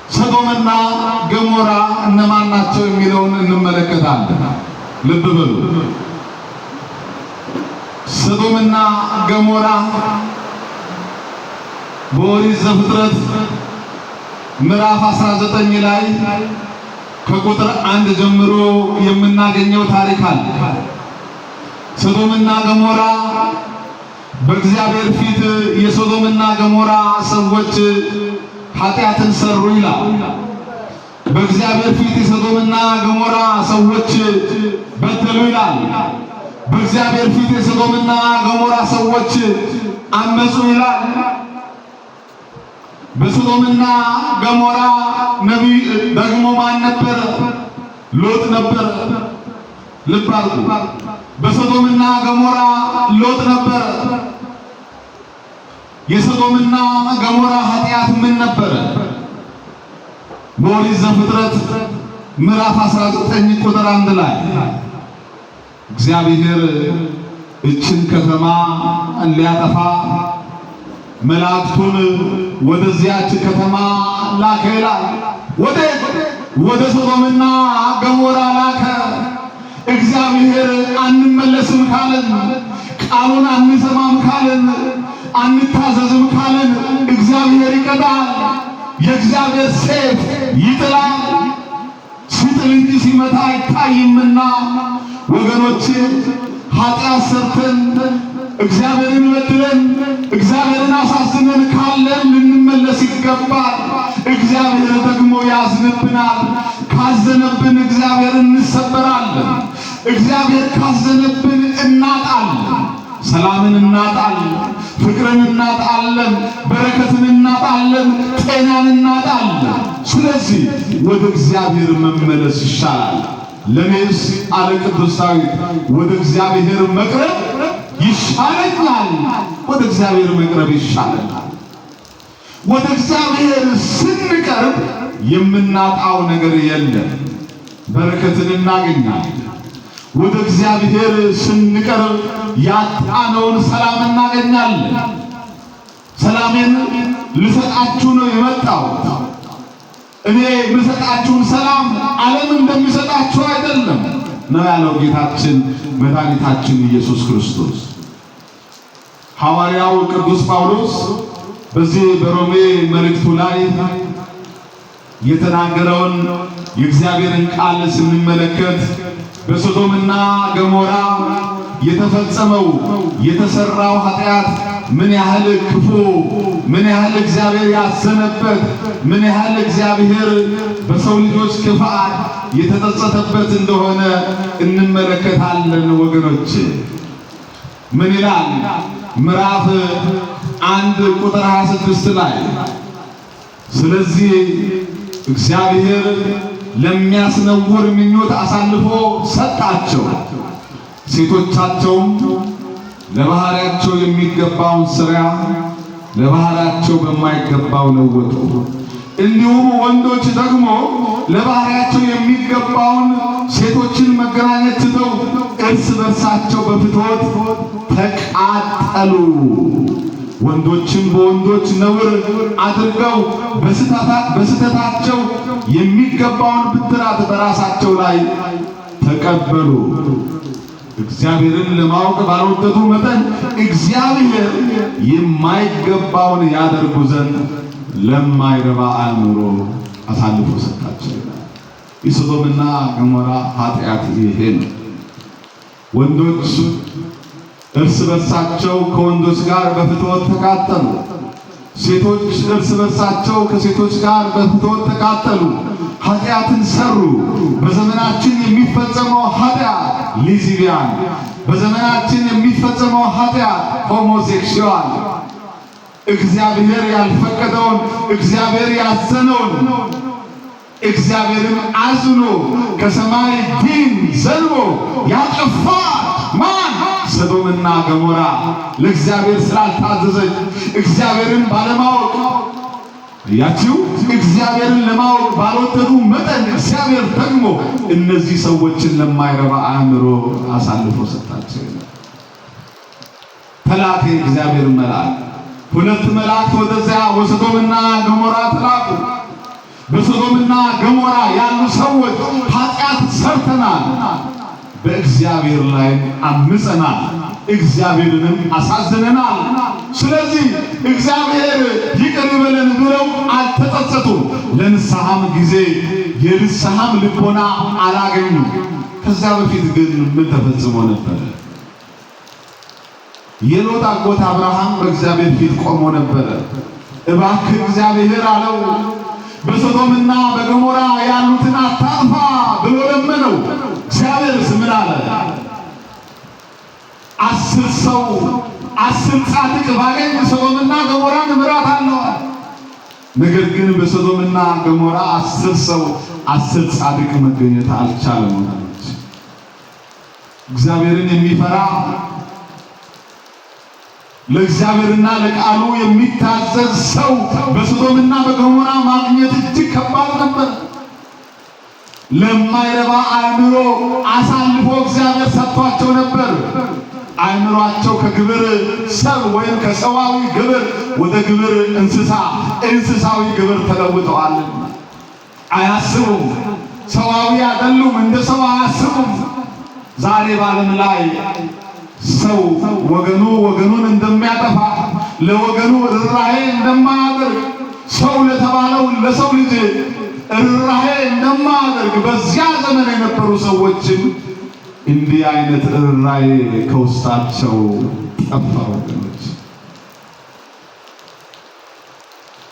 ሰዶምና ገሞራ እነማን ናቸው የሚለውን እንመለከታለን። ልብ በሉ። ሰዶምና ገሞራ በኦሪት ዘፍጥረት ምዕራፍ 19 ላይ ከቁጥር 1 ጀምሮ የምናገኘው ታሪክ አለ። ሰዶምና ገሞራ በእግዚአብሔር ፊት የሰዶምና ገሞራ ሰዎች ኃጢአትን ሰሩ ይላል። በእግዚአብሔር ፊት የሰዶምና ገሞራ ሰዎች በደሉ ይላል። በእግዚአብሔር ፊት የሰዶምና ገሞራ ሰዎች አመፁ ይላል። በሰዶምና ገሞራ ነቢይ ደግሞ ማን ነበር? ሎጥ ነበር። ልብ አድርጉ። በሰዶምና ገሞራ ሎጥ ነበር። የሰዶምና ገሞራ ኃጢአት ምን ነበር? በኦሪት ዘፍጥረት ምዕራፍ 19 ቁጥር 1 ላይ እግዚአብሔር እችን ከተማ ሊያጠፋ መላእክቱን ወደዚያች ከተማ ላከ ይላል። ወደ ሰዶምና ገሞራ ላከ። እግዚአብሔር አንመለስም ካለን፣ ቃሉን አንሰማም ካለን፣ አንታዘዝም ካለን እግዚአብሔር ይቀጣል። የእግዚአብሔር ሰይፍ ይጥላል። ሲጥል እንጂ ሲመታ አይታይምና ወገኖቼ ኃጢአት ሰርተን እግዚአብሔርን በድለን እግዚአብሔርን አሳዝነን ካለን ልንመለስ ይገባል። እግዚአብሔር ደግሞ ያዝንብናል። ካዘነብን እግዚአብሔርን እንሰበራለን። እግዚአብሔር ካዘነብን እናጣለን። ሰላምን እናጣለን፣ ፍቅርን እናጣለን፣ በረከትን እናጣለን፣ ጤናን እናጣለን። ስለዚህ ወደ እግዚአብሔር መመለስ ይሻላል። ለኔስ አለ ቅዱስ ዳዊት ወደ እግዚአብሔር መቅረብ ይሻለኛል። ወደ እግዚአብሔር መቅረብ ይሻለናል። ወደ እግዚአብሔር ስንቀርብ የምናጣው ነገር የለም፣ በረከትን እናገኛለን። ወደ እግዚአብሔር ስንቀርብ ያጣነውን ሰላም እናገኛለን። ሰላሜን ልሰጣችሁ ነው የመጣሁት። እኔ የምሰጣችሁን ሰላም ዓለም እንደሚሰጣችሁ አይደለም ነው ያለው ጌታችን መድኃኒታችን ኢየሱስ ክርስቶስ። ሐዋርያው ቅዱስ ጳውሎስ በዚህ በሮሜ መልእክቱ ላይ የተናገረውን የእግዚአብሔርን ቃል ስንመለከት በሶዶምና ገሞራ የተፈጸመው የተሰራው ኃጢአት ምን ያህል ክፉ፣ ምን ያህል እግዚአብሔር ያዘነበት፣ ምን ያህል እግዚአብሔር በሰው ልጆች ክፋት የተጸጸተበት እንደሆነ እንመለከታለን ወገኖች። ምን ይላል? ምዕራፍ 1 ቁጥር 26 ላይ ስለዚህ እግዚአብሔር ለሚያስነውር ምኞት አሳልፎ ሰጣቸው፣ ሴቶቻቸውም ለባህሪያቸው የሚገባውን ሥራ ለባህሪያቸው በማይገባው ለወጡ። እንዲሁም ወንዶች ደግሞ ለባህሪያቸው የሚገባውን ሴቶችን መገናኘት ትተው እርስ በርሳቸው በፍትወት ተቃጠሉ። ወንዶችም በወንዶች ነውር አድርገው በስተታቸው የሚገባውን ብድራት በራሳቸው ላይ ተቀበሉ። እግዚአብሔርን ለማወቅ ባልወደዱ መጠን እግዚአብሔር የማይገባውን ያደርጉ ዘንድ ለማይረባ አእምሮ አሳልፎ ሰጣቸው። የሶዶምና ገሞራ ኃጢአት ይሄ ነው። ወንዶች እርስ በርሳቸው ከወንዶች ጋር በፍትወት ተቃጠሉ። ሴቶች እርስ በርሳቸው ከሴቶች ጋር በፍትወት ተቃጠሉ፣ ኃጢአትን ሰሩ። በዘመናችን የሚፈጸመው ኃጢአት ሊዝቢያን፣ በዘመናችን የሚፈጸመው ኃጢአት ሆሞሴክሹዋል፣ እግዚአብሔር ያልፈቀደውን እግዚአብሔር ያዘነውን እግዚአብሔርን አዝኖ ከሰማይ ዲን ዘንቦ ያጠፋ ማን? ሰዶምና ገሞራ ለእግዚአብሔር ስላልታዘዘች እግዚአብሔርን ባለማወቅ ያቺው እግዚአብሔርን ለማወቅ ባልወደዱ መጠን እግዚአብሔር ደግሞ እነዚህ ሰዎችን ለማይረባ አእምሮ አሳልፎ ሰጣቸው። ተላከ እግዚአብሔር መልአክ፣ ሁለት መላእክት ወደዚያ ወሰዶምና ገሞራ ተላኩ። በሶዶምና ገሞራ ያሉ ሰዎች ኃጢአት ሰርተናል፣ በእግዚአብሔር ላይ አምፀናል፣ እግዚአብሔርንም አሳዝነናል። ስለዚህ እግዚአብሔር ይቅር ይበለን ብለው አልተጸጸቱም። ለንስሐም ጊዜ የንስሐም ልቦና አላገኙም። ከዛ በፊት ግን ምን ተፈጽሞ ነበር? የሎጥ አጎት አብርሃም በእግዚአብሔር ፊት ቆሞ ነበር። እባክህ እግዚአብሔር አለው በሶዶምና በገሞራ ያሉትን አታጥፋ ብሎ ለመነው። እግዚአብሔርስ ምን አለ? 10 ሰው 10 ጻድቅ ባገኝ ሶዶምና ገሞራን እምራታለሁ። ነገር ግን በሶዶምና ገሞራ 10 ሰው 10 ጻድቅ መገኘት አልቻለም። እግዚአብሔርን የሚፈራ ለእግዚአብሔርና ለቃሉ የሚታዘዝ ሰው በሶዶምና በገሞራ ማግኘት እጅግ ከባድ ነበር። ለማይረባ አእምሮ አሳልፎ እግዚአብሔር ሰጥቷቸው ነበር። አእምሯቸው ከግብር ሰብ ወይም ከሰዋዊ ግብር ወደ ግብር እንስሳዊ ግብር ተለውጠዋል። አያስቡም፣ ሰዋዊ አይደሉም፣ እንደ ሰው አያስቡም። ዛሬ በዓለም ላይ ሰው ወገኑን እንደሚያጠፋ ለወገኑ ርኅራኄ እንደማያደርግ ሰው ለተባለው ለሰው ልጅ ርኅራኄ እንደማያደርግ በዚያ ዘመን የነበሩ ሰዎችም እንዲህ አይነት ርኅራኄ ከውስጣቸው ጠፋ። ወገኖች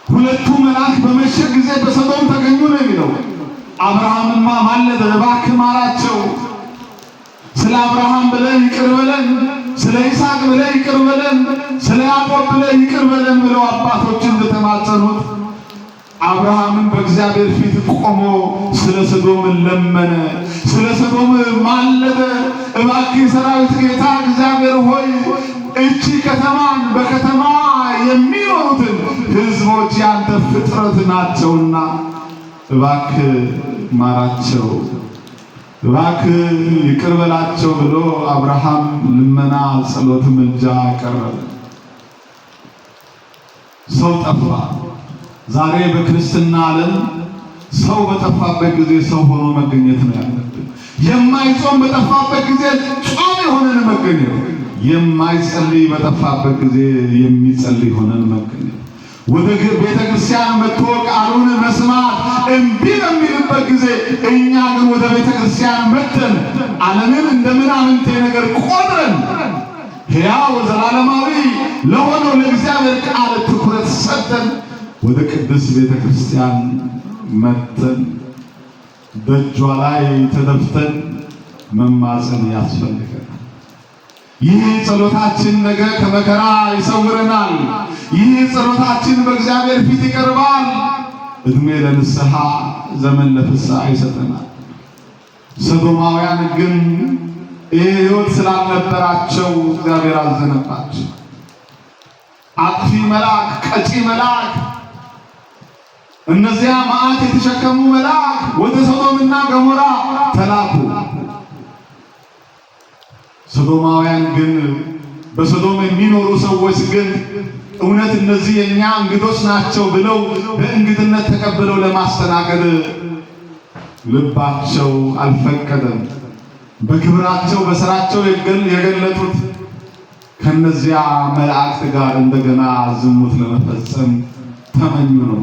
ሁለቱ መልአክ በመሸ ጊዜ በሰዶም ተገኙ ነው የሚለው። አብርሃምማ ማለደ፣ እባክህ ማራቸው፣ ስለ አብርሃም ብለህ ይቅር በለን፣ ስለ ይስሐቅ ብለህ ይቅር በለን፣ ስለ ያዕቆብ ብለህ ይቅር በለን ብለው አባቶችን እንደተማጸኑት አብርሃምን በእግዚአብሔር ፊት ቆሞ ስለ ሰዶም ለመነ፣ ስለ ሰዶም ማለደ። እባክህ ሰራዊት ጌታ እግዚአብሔር ሆይ እቺ ከተማን በከተማ የሚኖሩትን ሕዝቦች ያንተ ፍጥረት ናቸውና እባክህ ማራቸው፣ እባክህ ይቅር በላቸው ብሎ አብርሃም ልመና፣ ጸሎት፣ ምልጃ ቀረበ። ሰው ጠፋ። ዛሬ በክርስትና ዓለም ሰው በጠፋበት ጊዜ ሰው ሆኖ መገኘት ነው ያለብን። የማይጾም በጠፋበት ጊዜ ጾም ሆነን መገኘት፣ የማይጸልይ በጠፋበት ጊዜ የሚጸልይ ሆነን መገኘት፣ ወደ ቤተ ክርስቲያን መጥቶ ቃሉን መስማት እምቢ በሚልበት ጊዜ እኛ ግን ወደ ቤተ ክርስቲያን መጥተን ዓለምን እንደ ምናምንቴ ነገር ቆጥረን ሕያው ዘላለማዊ ለሆነው ለእግዚአብሔር ቃል ትኩረት ሰጥተን ወደ ቅድስት ቤተ ክርስቲያን መጥተን ደጇ ላይ ተደፍተን መማፀን ያስፈልገናል። ይህ ጸሎታችን ነገ ከመከራ ይሰውረናል። ይህ ጸሎታችን በእግዚአብሔር ፊት ይቀርባል። እድሜ ለንስሐ ዘመን ለፍስሐ ይሰጠናል። ሰዶማውያን ግን ይህ ሕይወት ስላልነበራቸው እግዚአብሔር አዘነባቸው። አጥፊ መልአክ፣ ቀጪ መልአክ፣ እነዚያ መዓት የተሸከሙ መልአክ ወደ ሰዶምና ገሞራ ተላኩ። ሰዶማውያን ግን በሰዶም የሚኖሩ ሰዎች ግን እውነት እነዚህ የኛ እንግዶች ናቸው ብለው በእንግድነት ተቀብለው ለማስተናገድ ልባቸው አልፈቀደም። በክብራቸው በስራቸው የገለጡት ከነዚያ መላእክት ጋር እንደገና ዝሙት ለመፈጸም ተመኙ ነው።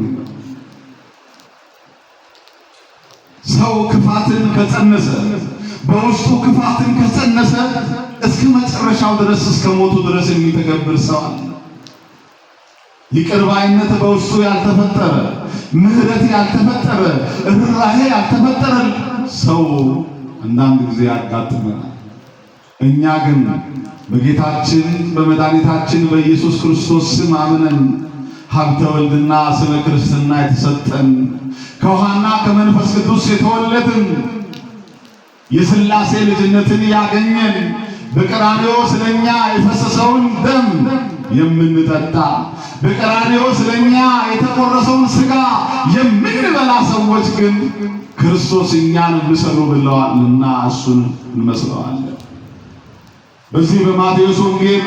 ሰው ክፋትን ከጸነሰ በውስጡ ክፋትን ከጸነሰ እስከ መጨረሻው ድረስ እስከ ሞቱ ድረስ የሚተገብር ሰው አለ። ይቅር ባይነት በውስጡ ያልተፈጠረ፣ ምሕረት ያልተፈጠረ፣ ርኅራኄ ያልተፈጠረ ሰው አንዳንድ ጊዜ ያጋጥመናል። እኛ ግን በጌታችን በመድኃኒታችን በኢየሱስ ክርስቶስ ስም አምነን ሀብተ ወልድና ስመ ክርስትና የተሰጠን ከውሃና ከመንፈስ ቅዱስ የተወለድን የሥላሴ ልጅነትን ያገኘን በቀራንዮ ስለኛ የፈሰሰውን ደም የምንጠጣ በቀራንዮ ስለኛ የተቆረሰውን ሥጋ የምንበላ ሰዎች ግን ክርስቶስ እኛን ምሰሉ ብለዋልና እሱን እንመስለዋለን። በዚህ በማቴዎስ ወንጌል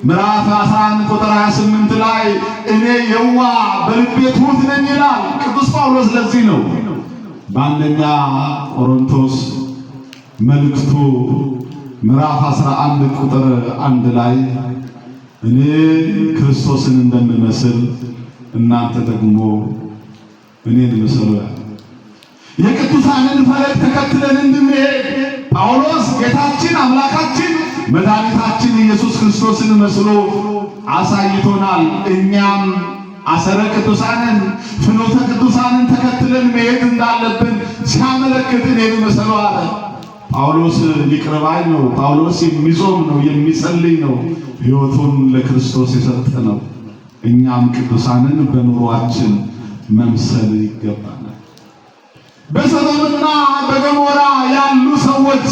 ምዕራፍ 11 ቁጥር 28 ላይ እኔ የዋ በልቤ ትሑት ነኝ ይላል ቅዱስ ጳውሎስ። ለዚህ ነው በአንደኛ ቆሮንቶስ መልእክቱ ምዕራፍ 11 ቁጥር 1 ላይ እኔ ክርስቶስን እንደምመስል እናንተ ደግሞ እኔን ምሰሉ። የቅዱሳንን ፈለግ ተከትለን እንድንሄድ ጳውሎስ ጌታችን አምላካችን መድኃኒታችን ኢየሱስ ክርስቶስን መስሎ አሳይቶናል። እኛም አሰረ ቅዱሳንን ፍኖተ ቅዱሳንን ተከትለን መሄድ እንዳለብን ሲያመለክት እኔን ምሰሉ አለ። ጳውሎስ ይቅር ባይ ነው። ጳውሎስ የሚጾም ነው፣ የሚጸልይ ነው፣ ሕይወቱን ለክርስቶስ የሰጠ ነው። እኛም ቅዱሳንን በኑሯችን መምሰል ይገባናል። በሰዶምና በገሞራ ያሉ ሰዎች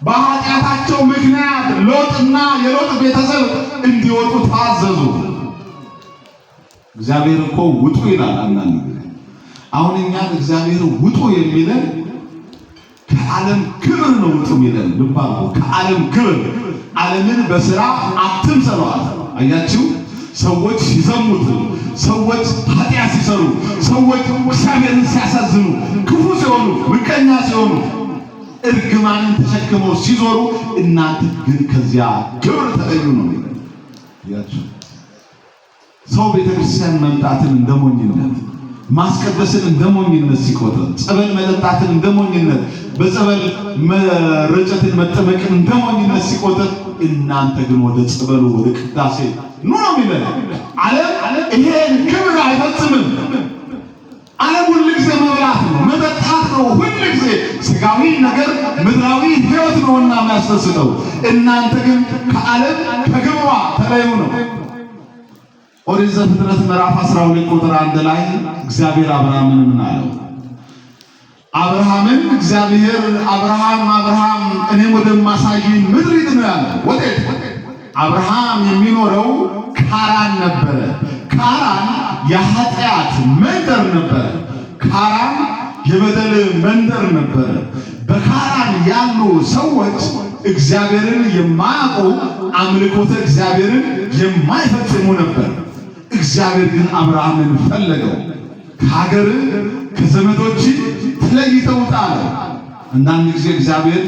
በኃጢአታቸው ምክንያት ሎጥና የሎጥ ቤተሰብ እንዲወጡ ታዘዙ። እግዚአብሔር እኮ ውጡ ይላል አንዳንድ ጊዜ። አሁን እኛን እግዚአብሔር ውጡ የሚለን ከዓለም ክብር ነው ውጡ የሚለን። ልባሉ ከዓለም ክብር ዓለምን በሥራ አትምሰሏት። አያችሁ፣ ሰዎች ሲዘሙቱ፣ ሰዎች ኃጢአት ሲሰሩ፣ ሰዎች እግዚአብሔርን ሲያሳዝኑ፣ ክፉ ሲሆኑ፣ ምቀኛ ሲሆኑ፣ እርግማንን ተሸክመው ሲዞሩ እናንተ ግን ከዚያ ክብር ተለዩ ነው የሚለው። አያችሁ፣ ሰው ቤተክርስቲያን መምጣትን እንደሞኝነት፣ ማስቀደስን እንደሞኝነት ሲቆጥር፣ ጸበል መጠጣትን እንደሞኝነት፣ በጸበል መረጨትን መጠመቅን እንደሞኝነት ሲቆጥር እናንተ ግን ወደ ጸበሉ ወደ ቅዳሴ ኑ ነው የሚለው። ዓለም ይሄን ክብር አይፈጽምም። ዓለም ሁልጊዜ መብላት ነው፣ መጠጣት ነው። ሁልጊዜ ስጋዊ ነገር ምድራዊ ሕይወት ነውና የሚያስደስተው። እናንተ ግን ከዓለም ከግብሯ ተለዩ ነው። ኦሪት ዘፍጥረት ምዕራፍ 12 ቁጥር 1 ላይ እግዚአብሔር አብርሃምን ምን አለው? አብርሃምን እግዚአብሔር አብርሃም እኔም ወደማሳይ ምድር ሂድ ነው ያለው። ወዴት? አብርሃም የሚኖረው ካራን ነበረ። ካራን የኃጢአት መንደር ነበረ። ካራን የበደል መንደር ነበረ። በካራን ያሉ ሰዎች እግዚአብሔርን የማያውቁ አምልኮተ እግዚአብሔርን የማይፈጽሙ ነበር። እግዚአብሔር ግን አብርሃምን ፈለገው። ከሀገር ከዘመዶች ተለይተህ ውጣ አለው። አንዳንድ ጊዜ እግዚአብሔር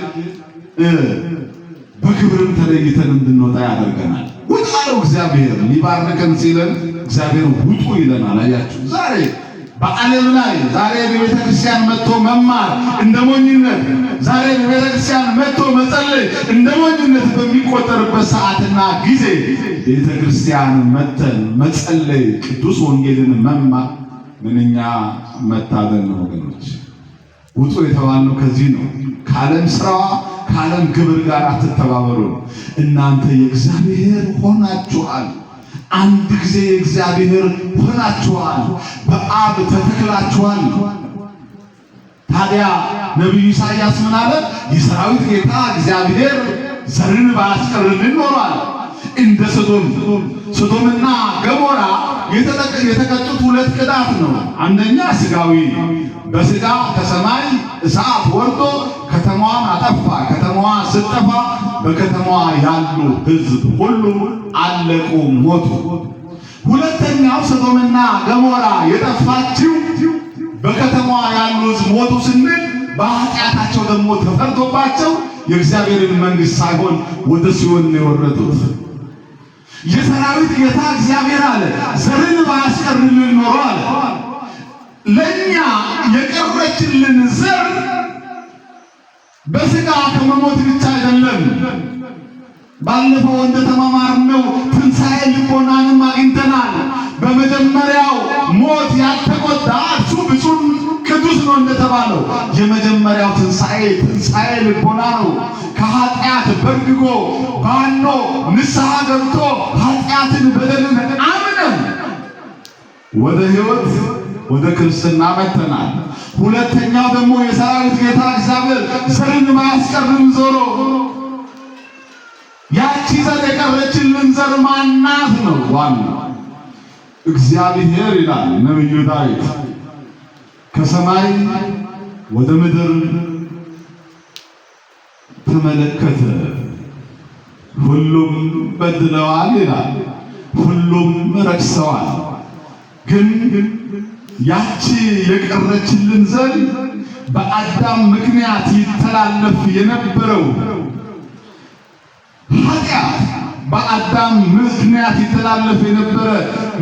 በክብርም ተለይተን እንድንወጣ ያደርገናል። ውጣ አለው እግዚአብሔር። ሊባርከን ሲለን እግዚአብሔር ውጡ ይለናል። አያችሁ፣ ዛሬ በዓለም ላይ ዛሬ በቤተ ክርስቲያን መጥቶ መማር እንደ ሞኝነት፣ ዛሬ በቤተ ክርስቲያን መጥቶ መጸለይ እንደ ሞኝነት በሚቆጠርበት ሰዓትና ጊዜ ቤተ ክርስቲያን መተን መጸለይ፣ ቅዱስ ወንጌልን መማር ምንኛ መታደል ነው ወገኖች። ውጡ የተባልነው ከዚህ ነው። ከዓለም ስራዋ ከዓለም ግብር ጋር አትተባበሩ። እናንተ የእግዚአብሔር ሆናችኋል። አንድ ጊዜ የእግዚአብሔር ሆናችኋል። በአብ ተተክላችኋል። ታዲያ ነቢዩ ኢሳይያስ ምን አለ? የሰራዊት ጌታ እግዚአብሔር ዘርን ባያስቀርልን ኖሯል። እንደ ሶዶምና ገሞራ የተቀጡት ሁለት ቅጣት ነው። አንደኛ ስጋዊ፣ በስጋ ከሰማይ እሳት ወርዶ ከተማዋን አጠፋ። ከተማዋ ስትጠፋ በከተማዋ ያሉ ሕዝብ ሁሉ አለቁ፣ ሞቱ። ሁለተኛው ሶዶምና ገሞራ የጠፋችው በከተማዋ ያሉ ሕዝብ ሞቱ ስንል በኃጢአታቸው ደግሞ ተፈርዶባቸው የእግዚአብሔርን መንግሥት ሳይሆን ወደ ሲኦል ነው የወረዱት። የሰራዊት ጌታ እግዚአብሔር አለ ዘርን ባያስቀርልን ኖሮ አለ ለኛ የቀረችልን ዘር በስጋ ከመሞት ብቻ አይደለም። ባለፈው እንደተማማርነው ትንሣኤ ልቦናንም አግኝተናል። በመጀመሪያው ሞት ያልተቆጣ እርሱ ብፁዕ ቅዱስ ነው እንደተባለው የመጀመሪያው ትንሣኤ ልቦና ነው። ከኃጢአት በርግጎ ባኖ ንስሐ ገብቶ ኃጢአትን በደልን አምነን ወደ ሕይወት ወደ ክርስትና መጥተናል። ሁለተኛው ደግሞ የሰራዊት ጌታ እግዚአብሔር ዘርን ማያስቀርም ዞሮ ያቺ ዘር የቀረችልን ዘር ማናት ነው? ዋናው እግዚአብሔር ይላል ነብዩ ዳዊት ከሰማይ ወደ ምድር ተመለከተ፣ ሁሉም በድለዋል ይላል። ሁሉም ረክሰዋል። ግን ያቺ የቀረችልን ዘር በአዳም ምክንያት ይተላለፍ የነበረው ኃጢአት በአዳም ምክንያት ይተላለፍ የነበረ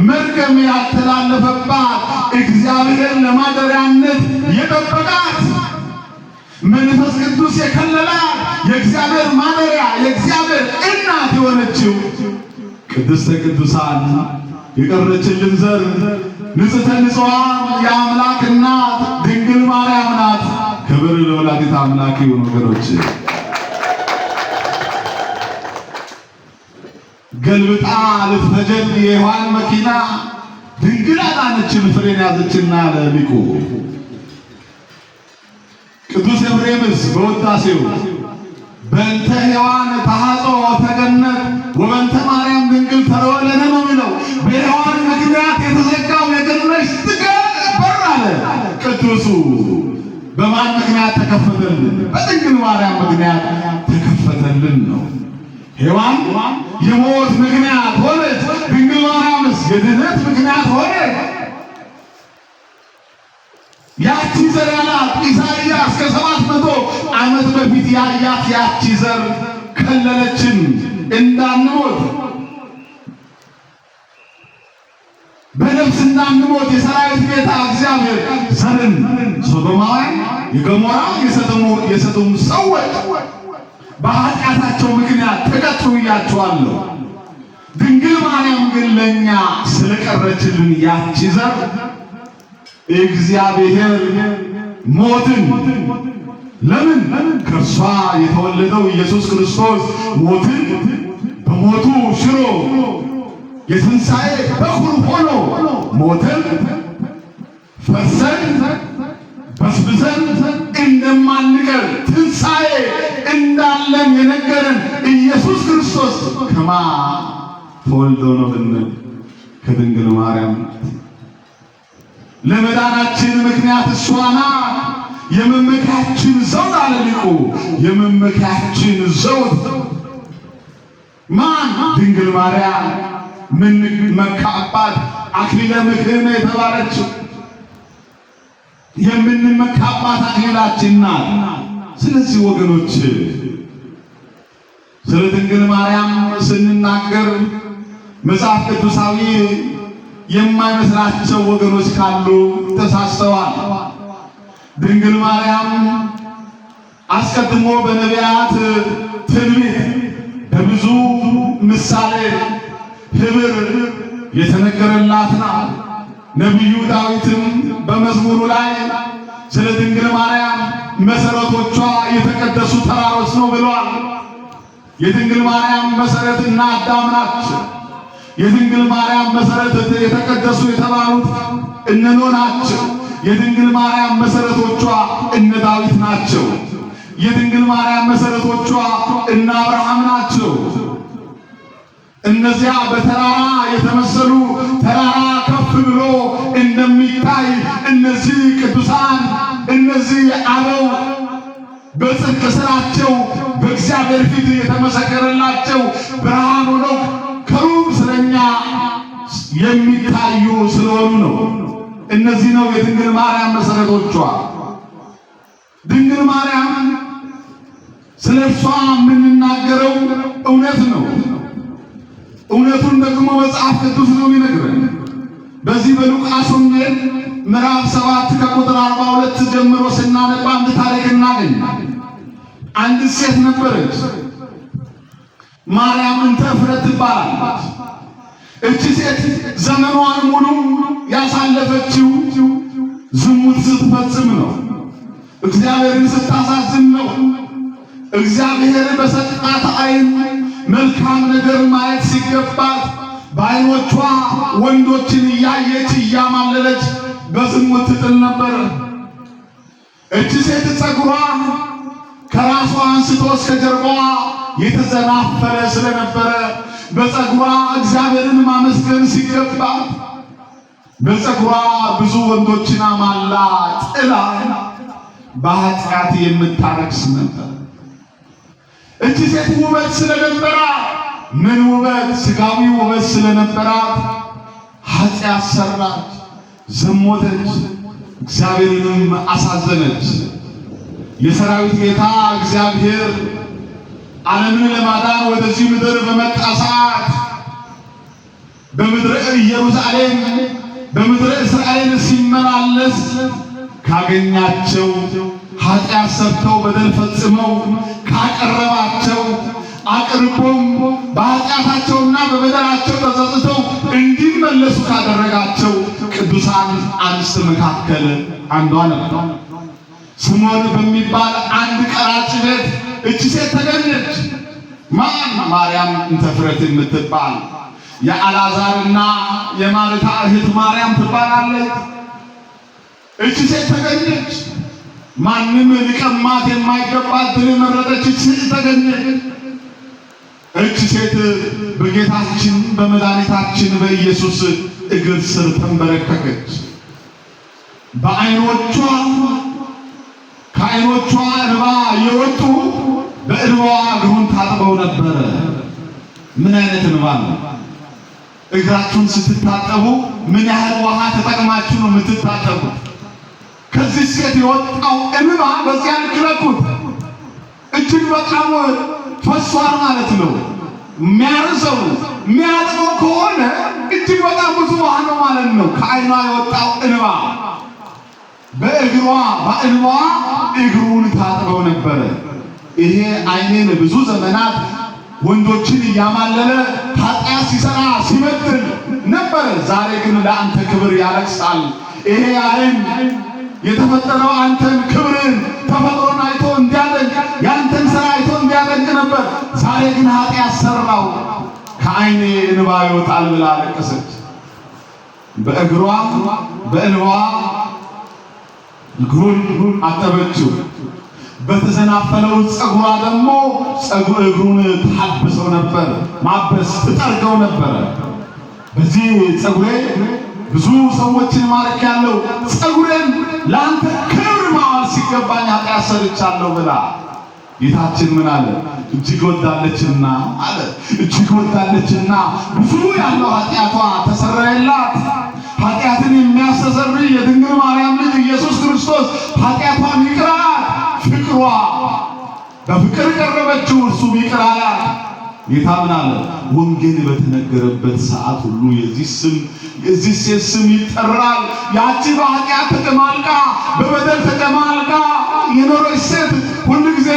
መርገም ያተላለፈባት እግዚአብሔር ለማደሪያነት የጠበቃት መንፈስ ቅዱስ የከለላት የእግዚአብሔር ማደሪያ የእግዚአብሔር እናት የሆነችው ቅድስተ ቅዱሳን የቀረችልን ዘር ንጽሕተ ንጹሐን የአምላክ እናት ድንግል ማርያም ናት። ክብር ለወላዲተ አምላክ ይሁን። ወገኖች ገልብጣ ልትፈጀን የሔዋን መኪና ድንግል አዳነችን ፍሬን ያዘችና ለሊቁ ቅዱስ ኤፍሬምስ በውዳሴው በእንተ ሔዋን ተሐጽኦ ተገነት ወበእንተ ማርያም ድንግል ተረወለነ ነው የሚለው። በሔዋን ምክንያት የተዘጋው የገነት በር አለ ቅዱሱ በማን ምክንያት ተከፈተልን? በድንግል ማርያም ምክንያት ተከፈተልን ነው። ሔዋን የሞት ምክንያት ሆነች፣ ድንግል ማርያምስ የድኅነት ምክንያት ሆነች። ያቺ ዘር ያላት ኢሳይያስ ከ700 ዓመት በፊት ያያት ያቺ ዘር ከለለችን እንዳንሞት በነፍስ እንዳንሞት የሰራዊት ጌታ እግዚአብሔር ዘርን ሶዶማውያን የገሞራ የሰዶም ሰዎች በኃጢአታቸው ምክንያት ተቀጡ ብያቸዋለሁ። ድንግል ማርያም ግን ለእኛ ስለቀረችልን ያቺ ዘር እግዚአብሔር ሞትን ለምን ከእርሷ የተወለደው ኢየሱስ ክርስቶስ ሞትን በሞቱ ሽሮ የትንሣኤ በኩር ሆኖ ሞትን ፈርሰን በስብሰን እንደማንቀር ትንሣኤ እንዳለን የነገረን ኢየሱስ ክርስቶስ ከማ ተወልዶ ነው ብንል ከድንግል ማርያም ለመዳናችን ምክንያት እሷ ናት። የመመኪያችን ዘውድ አለ ሊቁ። የመመኪያችን ዘውድ ማን? ድንግል ማርያም የምንመካባት አክሊለ ምክህነ የተባለችው የምንመካባት አክሊላችን ናት። ስለዚህ ወገኖች ስለ ድንግል ማርያም ስንናገር መጽሐፍ ቅዱሳዊ የማይመስላቸው ወገኖች ካሉ ተሳስተዋል። ድንግል ማርያም አስቀድሞ በነቢያት ትንቢት በብዙ ምሳሌ ህብር የተነገረላት ናት። ነቢዩ ዳዊትም በመዝሙሩ ላይ ስለ ድንግል ማርያም መሰረቶቿ የተቀደሱ ተራሮች ነው ብሏል። የድንግል ማርያም መሰረት እና አዳም ናቸው። የድንግል ማርያም መሰረት የተቀደሱ የተባሉት እነ ኖህ ናቸው። የድንግል ማርያም መሰረቶቿ እነ ዳዊት ናቸው። የድንግል ማርያም መሰረቶቿ እነ አብርሃም ናቸው። እነዚያ በተራራ የተመሰሉ ተራራ ከፍ ብሎ እንደሚታይ እነዚህ ቅዱሳን እነዚህ አበው በጽድቅ ስራቸው በእግዚአብሔር ፊት የተመሰከረላቸው ብርሃን ሆነው ከሩቅ ስለኛ የሚታዩ ስለሆኑ ነው። እነዚህ ነው የድንግል ማርያም መሰረቶቿ። ድንግል ማርያም ስለ እርሷ የምንናገረው እውነት ነው። እውነቱን ደግሞ መጽሐፍ ቅዱስ ነው የሚነግረን። በዚህ በሉቃስ ወንጌል ምዕራፍ 7 ከቁጥር 42 ጀምሮ ስናነብ አንድ ታሪክ እናገኛለን። አንድ ሴት ነበረች፣ ማርያም እንተ ዕፍረት ትባላለች። እቺ ሴት ዘመኗን ሙሉ ያሳለፈችው ዝሙት ስትፈጽም ነው። እግዚአብሔርን ስታሳዝን ነው። እግዚአብሔር በሰጣት ዓይን መልካም ነገር ማየት ሲገባት በዓይኖቿ ወንዶችን እያየች እያማለለች በዝሙት ትጥል ነበር። እቺ ሴት ጸጉሯ ከራሷ አንስቶ እስከ ጀርባዋ የተዘናፈረ ስለነበረ በጸጉሯ እግዚአብሔርን ማመስገን ሲገባት በጸጉሯ ብዙ ወንዶችን አማላ ጥላ በኃጢአት የምታረክስ ነበር። እቺ ሴት ውበት ስለነበራት ምን ውበት? ስጋዊ ውበት ስለነበራት ኃጢአት ሰራች፣ ዘሞተች፣ እግዚአብሔርንም አሳዘነች። የሰራዊት ጌታ እግዚአብሔር ዓለምን ለማዳን ወደዚህ ምድር በመጣ ሰዓት በምድረ ኢየሩሳሌም በምድረ እስራኤል ሲመላለስ ካገኛቸው ኃጢአት ሰርተው በደል ፈጽመው ካቀረባቸው አቅርቦም በኃጢአታቸውና በበደላቸው ተጸጽተው እንዲመለሱ ካደረጋቸው ቅዱሳን አንስት መካከል አንዷ ነበር። ስምዖን በሚባል አንድ ቀራጭ ቤት እቺ ሴት ተገኘች። ማርያም እንተ ፍሬት የምትባል የአልዓዛርና የማርታ እህት ማርያም ትባላለች። እቺ ሴት ተገኘች። ማንም ሊቀማት የማይገባት ድል የመረጠች ሴት ተገኘች። እቺ ሴት በጌታችን በመድኃኒታችን በኢየሱስ እግር ስር ተንበረከከች። ከዓይኖቿ እንባ የወጡ በእንባዋ እግሩን ታጥበው ነበረ። ምን አይነት እንባ ነው? እግራችሁን ስትታጠቡ ምን ያህል ውሃ ተጠቅማችሁ ነው የምትታጠቡት? ከዚህ ሴት የወጣው እንባ በዚያ ልክለኩት እጅግ በጣም ፈሷል ማለት ነው። የሚያርሰው የሚያጥበው ከሆነ እጅግ በጣም ብዙ ውሃ ነው ማለት ነው። ከዓይኗ የወጣው እንባ በእንባዋ እግሩን ታጥበው ነበረ። ይሄ ዓይኔን ብዙ ዘመናት ወንዶችን እያማለለ ኃጢአት ሲሰራ ሲበድል ነበር። ዛሬ ግን ለአንተ ክብር ያለቅሳል። ይሄ ዓይን የተፈጠረው አንተን ክብርን ተፈጥሮን አይቶ እንዲያደንቅ ያንተን ሥራ አይቶ እንዲያደንቅ ነበር። ዛሬ ግን ኃጢአት ሰራው፣ ከዓይኔ እንባ ይወጣል ብላ አለቀሰች። በእንባዋ እግሩን አጠበችው። በተሰናፈለው ጸጉሯ ደግሞ እግሩን ታብሰው ነበር፣ ማበስ ትጠርገው ነበር። በዚህ ጸጉሬ ብዙ ሰዎችን ማርኬያለሁ፣ ጸጉሬን ለአንተ ክብር ማዋል ሲገባኝ ኃጢአት ሰርቻለሁ ብላ ጌታችን ምን አለ? እጅግ ወዳለችና አለ እጅግ ወዳለችና ብዙ ያለው ኃጢአቷ ተሰረየላት። ኃጢአትን የሚያስተሰርይ የድንግል ማርያም ልጅ ኢየሱስ ክርስቶስ ኃጢአቷን ይቅር አላት። ፍቅሯ በፍቅር ቀረበችው፣ እርሱ ይቅር አላት። ጌታ ምን አለ? ወንጌል በተነገረበት ሰዓት ሁሉ የዚህ ሴት ስም ይጠራል። ያቺ በኃጢአት ተጨማልቃ በበደል ተጨማልቃ የኖረች ሴት ሁልጊዜ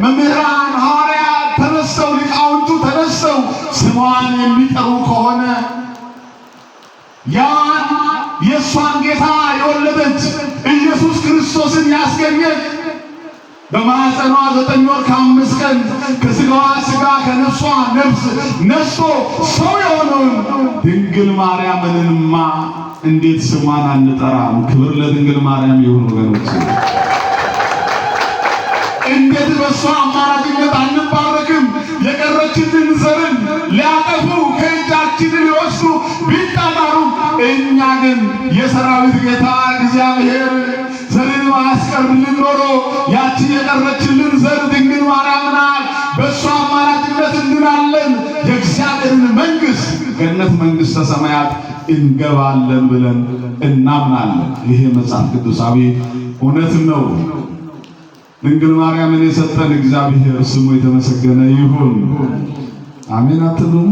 መምህራን ሐዋርያት ተነስተው ሊቃውንቱ ተነስተው ስሟን የሚጠሩ ከሆነ ያን የእሷን ጌታ የወለደች ኢየሱስ ክርስቶስን ያስገኘች በማኅፀኗ 9 ወር ከ5 ቀን ከሥጋዋ ሥጋ ከነፍሷ ነፍስ ነስቶ ሰው የሆነውን ድንግል ማርያምንማ እንዴት ስሟን አንጠራም? ክብር ለድንግል ማርያም ይሁን ወገኖች። እንዴት በሷ አማራጭነት አንባረክም? የቀረችልን ዘርን ሊያጠፉ ከእጃችን ሊወስዱ ቢጣጣሩ፣ እኛ ግን የሰራዊት ጌታ እግዚአብሔር ዘርን ማያስቀርልን ኖሮ ያቺ የቀረችልን ዘር ድንግል ማርያም ናት። በሷ አማራጭነት እንድናለን፣ የእግዚአብሔርን መንግሥት ገነት መንግሥተ ሰማያት እንገባለን ብለን እናምናለን። ይሄ መጽሐፍ ቅዱሳዊ እውነት ነው። ድንግል ማርያምን የሰጠን እግዚአብሔር ስሙ የተመሰገነ ይሁን። አሜን አትሉም?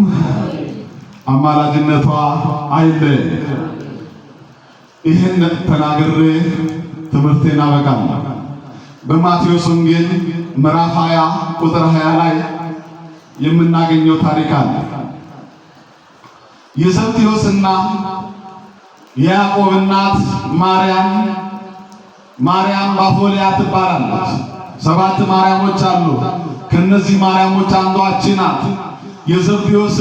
አማላጅነቷ አይለይ። ይህን ተናግሬ ትምህርቴን አበቃለሁ። በማቴዎስ ወንጌል ምዕራፍ 20 ቁጥር 20 ላይ የምናገኘው ታሪክ አለ። የዘብዴዎስና የያዕቆብ እናት ማርያም ባፎሊያ ትባላለች። 7 ማርያሞች አሉ። ከነዚህ ማርያሞች አንዷ እቺ ናት። የዘብዴዎስ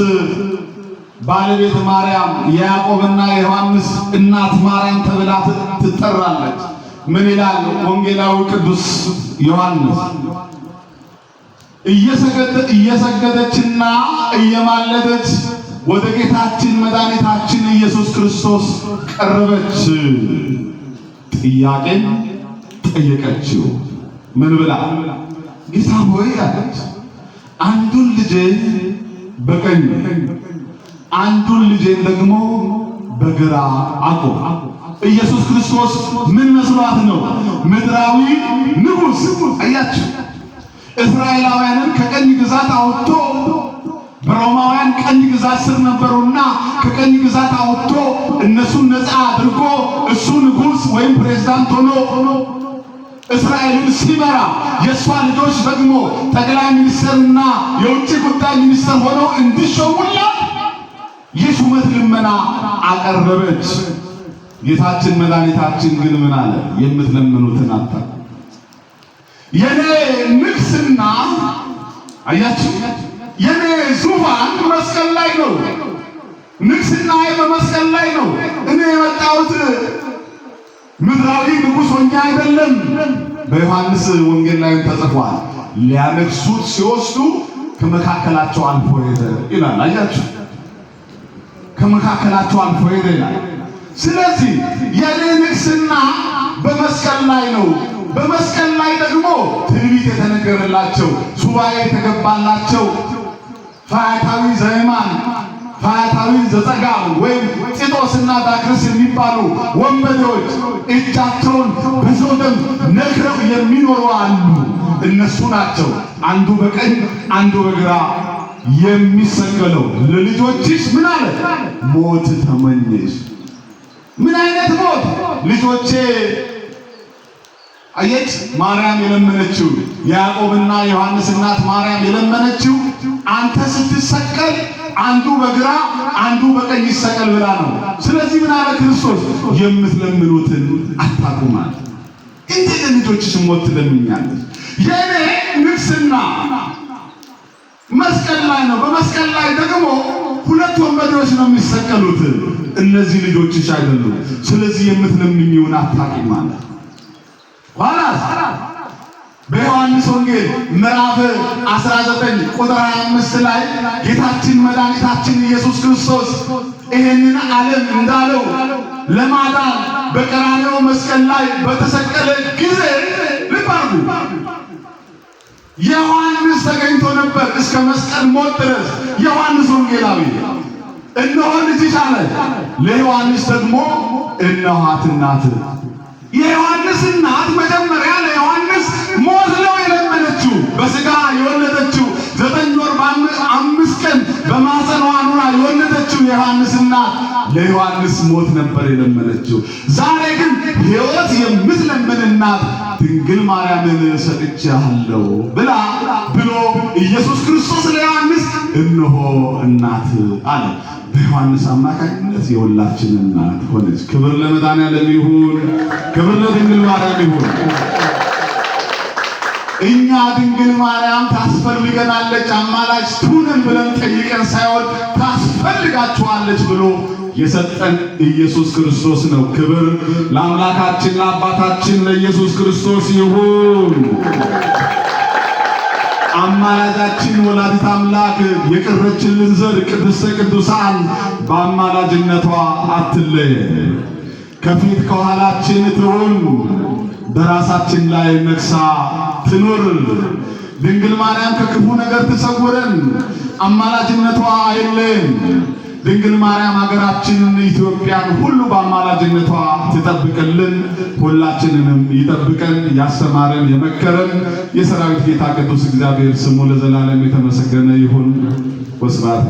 ባለቤት ማርያም የያዕቆብና የዮሐንስ እናት ማርያም ተብላ ትጠራለች። ምን ይላል ወንጌላዊ ቅዱስ ዮሐንስ? እየሰገደችና እየማለደች ወደ ጌታችን መድኃኒታችን ኢየሱስ ክርስቶስ ቀረበች። ጥያቄን ጠየቀችው። ምን ብላ? ጌታ ሆይ አለች፣ አንዱን ልጄ በቀኝ አንዱን ልጄን ደግሞ በግራ አቆም። ኢየሱስ ክርስቶስ ምን መስሏት ነው? ምድራዊ ንጉሥ። አያችሁ፣ እስራኤላውያንን ከቀኝ ግዛት አውጥቶ በሮማውያን ቀኝ ግዛት ስር ነበሩና ከቀኝ ግዛት አውጥቶ እነሱን ነፃ አድርጎ እሱ ንጉሥ ወይም ፕሬዝዳንት ሆኖ እስራኤልን ሲመራ የእሷ ልጆች ደግሞ ጠቅላይ ሚኒስትርና የውጭ ጉዳይ ሚኒስትር ሆነው እንዲሾሙላት የሹመት ልመና አቀረበች። ጌታችን መድኃኒታችን ግን ምን አለ? የምትለምኑትን አታጡ። የኔ ንግስና፣ አያችሁ፣ የኔ ዙፋን መስቀል ላይ ነው። ንግስናዬ በመስቀል ላይ ነው። እኔ የመጣሁት ምድራዊ ንጉሥ ሆኜ አይደለም። በዮሐንስ ወንጌል ላይ ተጽፏል፣ ሊያነግሱት ሲወስዱ ከመካከላቸው አልፎ ሄደ ይላል። አያችሁ፣ ከመካከላቸው አልፎ ሄደ ይላል። ስለዚህ የኔ ንግስና በመስቀል ላይ ነው። በመስቀል ላይ ደግሞ ትንቢት የተነገረላቸው ሱባኤ የተገባላቸው ፈያታዊ ዘየማን፣ ፈያታዊ ዘጸጋም ወይም ጢጦስና ዳክርስ የሚባሉ ወንበዴዎች እጃቸውን በሰው ደም ነክረው የሚኖሩ አሉ። እነሱ ናቸው አንዱ በቀኝ አንዱ በግራ የሚሰቀለው። ለልጆችሽ ምን አለ? ሞት ተመኘሽ። ምን አይነት ሞት? ልጆቼ አየች፣ ማርያም የለመነችው ያዕቆብና ዮሐንስ እናት ማርያም የለመነችው አንተ ስትሰቀል አንዱ በግራ አንዱ በቀኝ ይሰቀል ብላ ነው። ስለዚህ ምን አለ ክርስቶስ? የምትለምኑትን አታቁማል። እንዴት ልጆችሽ ሞት ትለምኛለች? የኔ ንግስና መስቀል ላይ ነው። በመስቀል ላይ ደግሞ ሁለት ወንበዴዎች ነው የሚሰቀሉት። እነዚህ ልጆችሽ አይደሉም። ስለዚህ የምትለምኚውን አታቁማል። ኋላስ በዮሐንስ ወንጌል ምዕራፍ 19 ቁጥር 25 ላይ ጌታችን መድኃኒታችን ኢየሱስ ክርስቶስ ይህንን ዓለም እንዳለው ለማዳን በቀራንዮ መስቀል ላይ በተሰቀለ ጊዜ ልብ አድርጉ፣ ዮሐንስ ተገኝቶ ነበር እስከ መስቀል ሞት ድረስ። ዮሐንስ ወንጌላዊ እነሆ ልጅሽ አለ። ለዮሐንስ ደግሞ እነኋት እናትህ። የዮሐንስ እናት መጀመሪያ ለዮሐንስ ሞት ነው የለመነችው። በስጋ የወለደችው 9 ወር በ5 ቀን በማህፀኗ ኑራ የወለደችው የዮሐንስ እናት ለዮሐንስ ሞት ነበር የለመነችው። ዛሬ ግን ሕይወት የምትለምን እናት ድንግል ማርያምን ሰጥቼሃለሁ ብሎ ኢየሱስ ክርስቶስ ለዮሐንስ እነሆ እናት አለ። በዮሐንስ አማካኝነት የሁላችን እናት ሆነች። ክብር ለመድኃኒዓለም ይሁን፣ ክብር ለድንግል ማርያም ይሁን። እኛ ድንግል ማርያም ታስፈልገናለች፣ አማላጅ ትሁነን ብለን ጠይቀን ሳይሆን ታስፈልጋችኋለች ብሎ የሰጠን ኢየሱስ ክርስቶስ ነው። ክብር ለአምላካችን ለአባታችን ለኢየሱስ ክርስቶስ ይሁን። አማላጃችን ወላዲት አምላክ የቀረችልን ዘር ቅድስተ ቅዱሳን በአማላጅነቷ አትለየን። ከፊት ከኋላችን ትሁን፣ በራሳችን ላይ ነግሳ ትኑር። ድንግል ማርያም ከክፉ ነገር ትሰውረን፣ አማላጅነቷ አይለየን። ድንግል ማርያም ሀገራችንን ኢትዮጵያን ሁሉ በአማላጅነቷ ትጠብቅልን፣ ሁላችንንም ይጠብቀን። ያስተማረን የመከረን የሰራዊት ጌታ ቅዱስ እግዚአብሔር ስሙ ለዘላለም የተመሰገነ ይሁን። ወስብሐት